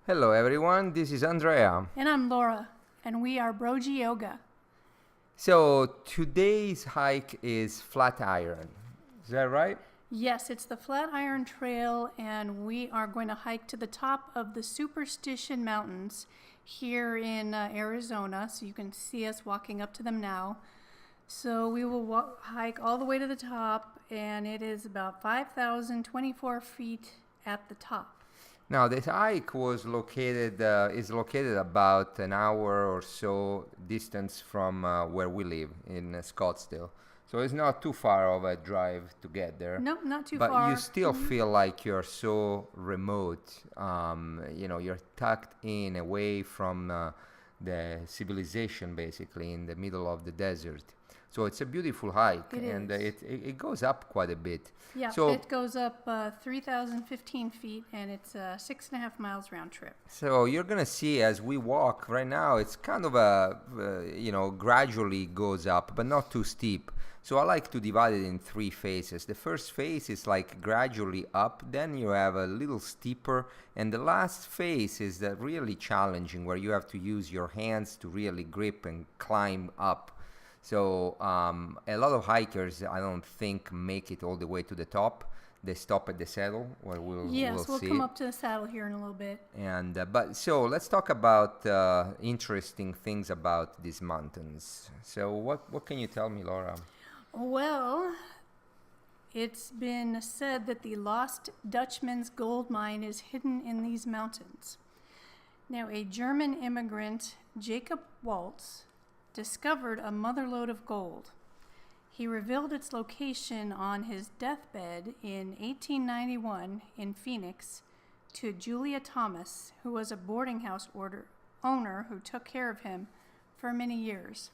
Hello everyone, this is Andrea. And I'm Laura, and we are Broggiyoga. So today's hike is Flatiron. Is that right? Yes, it's the Flatiron Trail, and we are going to hike to the top of the Superstition Mountains here in Arizona. So you can see us walking up to them now. So we will hike all the way to the top, and it is about 5,024 feet at the top. Now this hike is located about an hour or so distance from where we live in Scottsdale. So it's not too far of a drive to get there. Nope, not too but far. you still feel like you're so remote. You're tucked in away from the civilization, basically in the middle of the desert. So it's a beautiful hike, and it goes up quite a bit. Yeah, so it goes up 3,015 feet, and it's 6.5 miles round trip. So you're gonna see as we walk right now, it's kind of gradually goes up, but not too steep. So I like to divide it in three phases. The first phase is like gradually up, then you have a little steeper, and the last phase is really challenging, where you have to use your hands to really grip and climb up. So a lot of hikers, I don't think, make it all the way to the top. They stop at the saddle, where we'll see. Come up to the saddle here in a little bit. And so let's talk about interesting things about these mountains. So what can you tell me, Laura? Well, it's been said that the lost Dutchman's gold mine is hidden in these mountains. Now, a German immigrant, Jacob Waltz, discovered a motherlode of gold. He revealed its location on his deathbed in 1891 in Phoenix to Julia Thomas, who was a boarding house owner who took care of him for many years.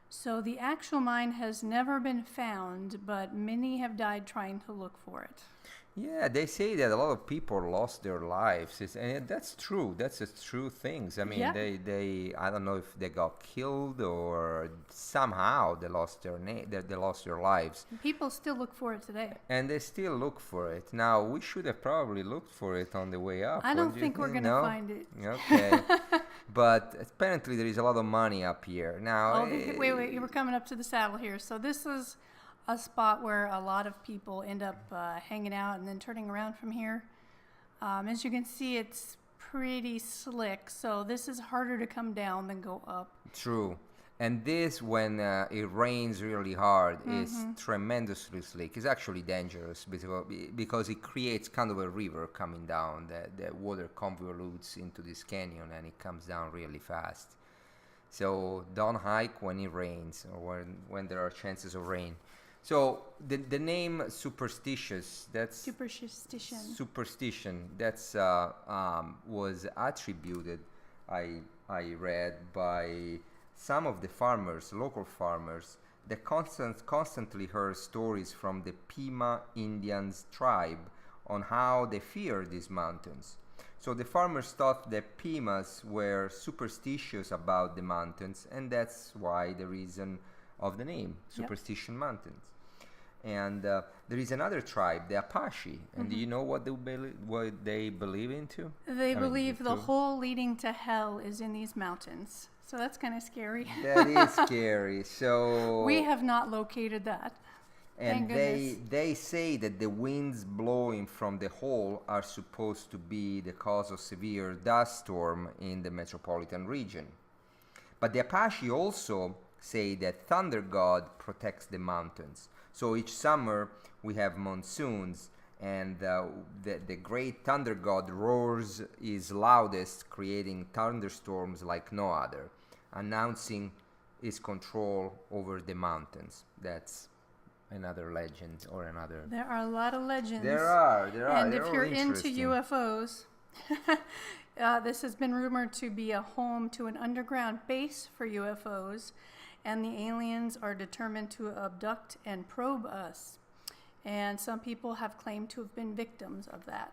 So the actual mine has never been found, but many have died trying to look for it. Yeah, they say that a lot of people lost their lives, and that's true. That's a true thing. I mean, they I don't know if they got killed or somehow they lost they lost their lives. People still look for it today. And they still look for it. Now, we should have probably looked for it on the way up. I don't think we're going to find it. Okay. But apparently there is a lot of money up here. Now, wait, you were coming up to the saddle here. So this is a spot where a lot of people end up hanging out and then turning around from here. As you can see, it's pretty slick, so this is harder to come down than go up. True. And this, when it rains really hard, is tremendously slick. It's actually dangerous because it creates kind of a river coming down. The water convolutes into this canyon, and it comes down really fast. So don't hike when it rains or when there are chances of rain. So the name superstitious, superstition, that's was attributed, I read, by some of the farmers, local farmers, that constantly heard stories from the Pima Indians tribe on how they fear these mountains. So the farmers thought that Pimas were superstitious about the mountains, and that's why the reason of the name, Superstition Mountains. And there is another tribe, the Apache. And do you know what they believe into? They believe the hole leading to hell is in these mountains. So that's kind of scary. That is scary. So we have not located that. And they say that the winds blowing from the hole are supposed to be the cause of severe dust storm in the metropolitan region. But the Apache also say that Thunder God protects the mountains. So each summer we have monsoons, and the great thunder god roars his loudest, creating thunderstorms like no other, announcing his control over the mountains. That's another legend or another. There are a lot of legends. There are. And if you're into UFOs, this has been rumored to be a home to an underground base for UFOs. And the aliens are determined to abduct and probe us. And some people have claimed to have been victims of that.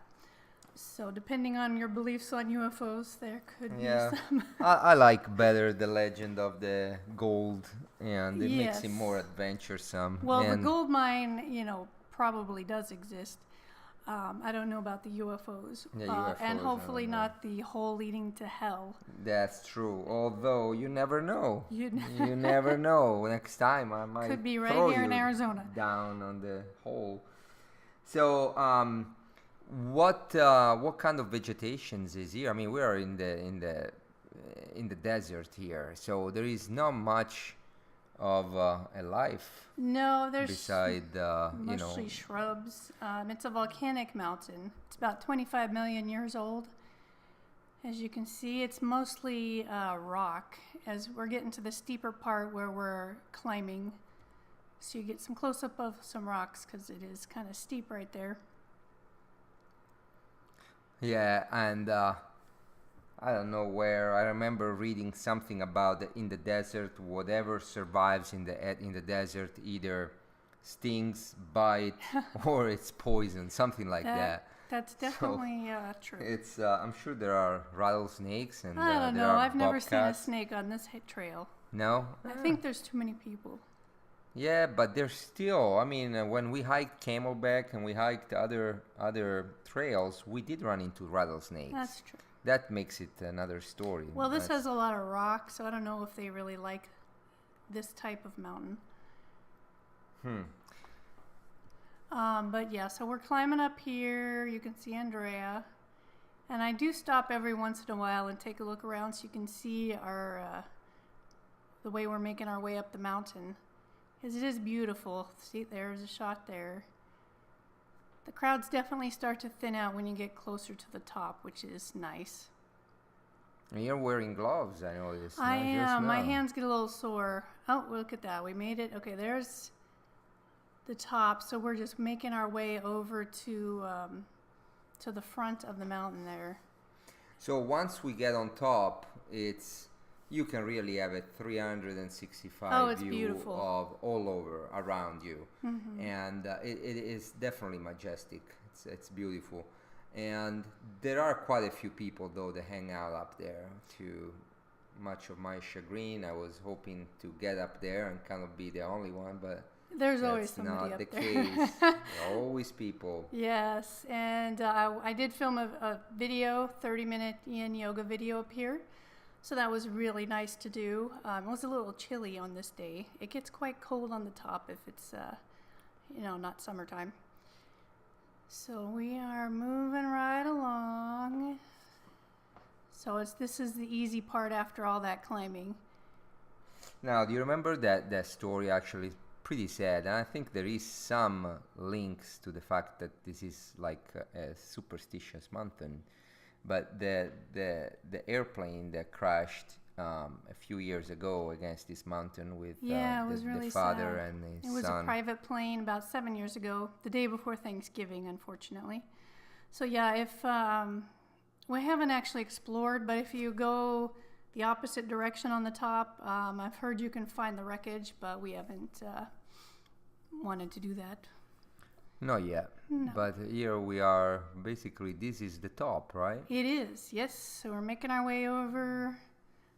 So depending on your beliefs on UFOs, there could be some. I like better the legend of the gold, and it makes it more adventuresome. Well, the gold mine, probably does exist. I don't know about the UFOs. Yeah, UFOs, and I hopefully don't know. not the hole leading to hell. That's true. Although you never know. You You never know. Next time I might could be right throw here you in Arizona. down on the hole. So, what kind of vegetations is here? I mean, we are in the desert here, so there is not much of a life No, there's beside mostly shrubs. It's a volcanic mountain. It's about 25 million years old. As you can see, it's mostly rock. As we're getting to the steeper part where we're climbing, so you get some close-up of some rocks because it is kind of steep right there. Yeah, and I don't know where. I remember reading something about in the desert, whatever survives in the desert either stings, bite, or it's poison, something like that. That's definitely true. It's I'm sure there are rattlesnakes and I don't there know. are I've never seen a bobcats. snake on this trail. No? I think there's too many people. Yeah, but there's still. I mean, when we hiked Camelback and we hiked other trails, we did run into rattlesnakes. That's true. That makes it another story. Well, this has a lot of rock, so I don't know if they really like this type of mountain. But yeah, so we're climbing up here. You can see Andrea. And I do stop every once in a while and take a look around so you can see our the way we're making our way up the mountain. Because it is beautiful. See, there's a shot there. The crowds definitely start to thin out when you get closer to the top, which is nice. And you're wearing gloves, I noticed. I not just am. My now. hands get a little sore. Oh, look at that. We made it. Okay, there's the top. So we're just making our way over to the front of the mountain there. So once we get on top, you can really have a 365 it's view beautiful. of all over around you, Mm-hmm. and it is definitely majestic. It's beautiful, and there are quite a few people though that hang out up there. To much of my chagrin, I was hoping to get up there and kind of be the only one, but There's always that's somebody not up the there. case. There are always people. Yes, and I did film a video, 30-minute Yin Yoga video up here. So that was really nice to do. It was a little chilly on this day. It gets quite cold on the top if it's, not summertime. So we are moving right along. So this is the easy part after all that climbing. Now, do you remember that story? Actually pretty sad, and I think there is some links to the fact that this is like a superstitious mountain. But the airplane that crashed a few years ago against this mountain with it was really the father sad. and his It was son. a private plane about 7 years ago, the day before Thanksgiving, unfortunately. So yeah, if we haven't actually explored, but if you go the opposite direction on the top, I've heard you can find the wreckage, but we haven't wanted to do that. Not yet. No. But here we are. Basically, this is the top, right? It is, yes. So we're making our way over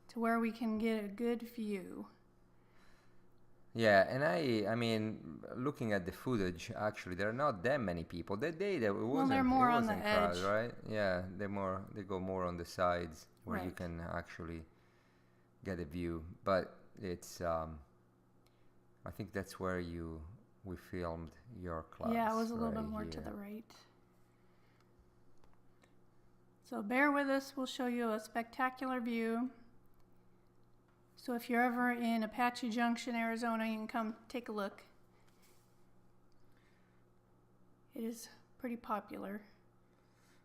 to where we can get a good view. Yeah, and I mean, looking at the footage, actually, there are not that many people. That day, there wasn't. they're more it on the wasn't crowded, edge. right? Yeah, they go more on the sides where you Right. can actually get a view. But it's, I think that's where we filmed your class. Yeah, it was a little bit more to the right. So bear with us, we'll show you a spectacular view. So if you're ever in Apache Junction, Arizona, you can come take a look. It is pretty popular.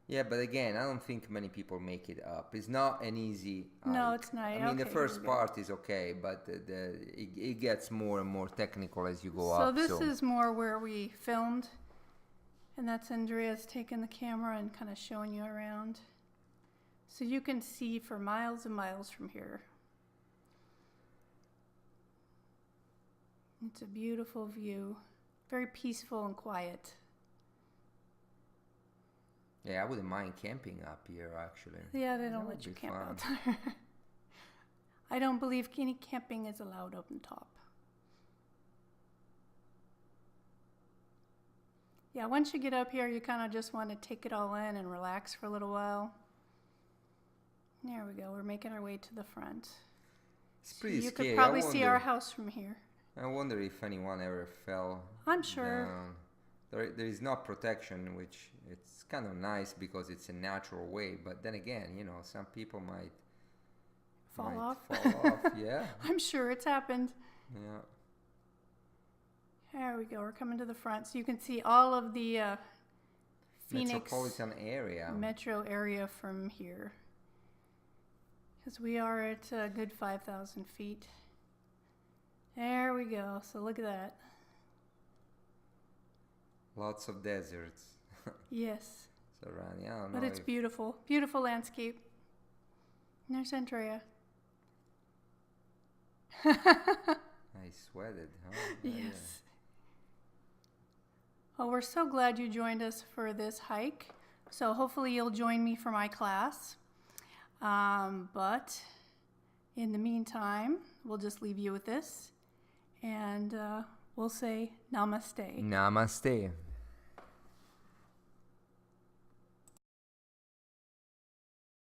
Yeah, but again, I don't think many people make it up. It's not an easy No, hike. it's not. I mean, the Okay, first here we go. part is okay, but it gets more and more technical as you go So up. this is more where we filmed, and that's Andrea's taking the camera and kind of showing you around. So you can see for miles and miles from here. It's a beautiful view, very peaceful and quiet. Yeah, I wouldn't mind camping up here, actually. Yeah, they don't That let would you be camp fun. out there. I don't believe any camping is allowed up on top. Yeah, once you get up here, you kind of just want to take it all in and relax for a little while. There we go. We're making our way to the front. It's pretty You scary. could probably see our house from here. I wonder if anyone ever fell I'm sure. down. There is no protection, which it's kind of nice because it's a natural way. But then again, you know, some people might Fall off. Yeah. I'm sure it's happened. Yeah. There we go. We're coming to the front. So you can see all of the Phoenix Metropolitan area. metro area from here. Because we are at a good 5,000 feet. There we go. So look at that. Lots of deserts. Yes. Surrounding. I don't But know it's if beautiful. Beautiful landscape. And there's Andrea. I sweated. Huh? Yes. Well, we're so glad you joined us for this hike. So hopefully you'll join me for my class. But in the meantime, we'll just leave you with this. And we'll say namaste. Namaste.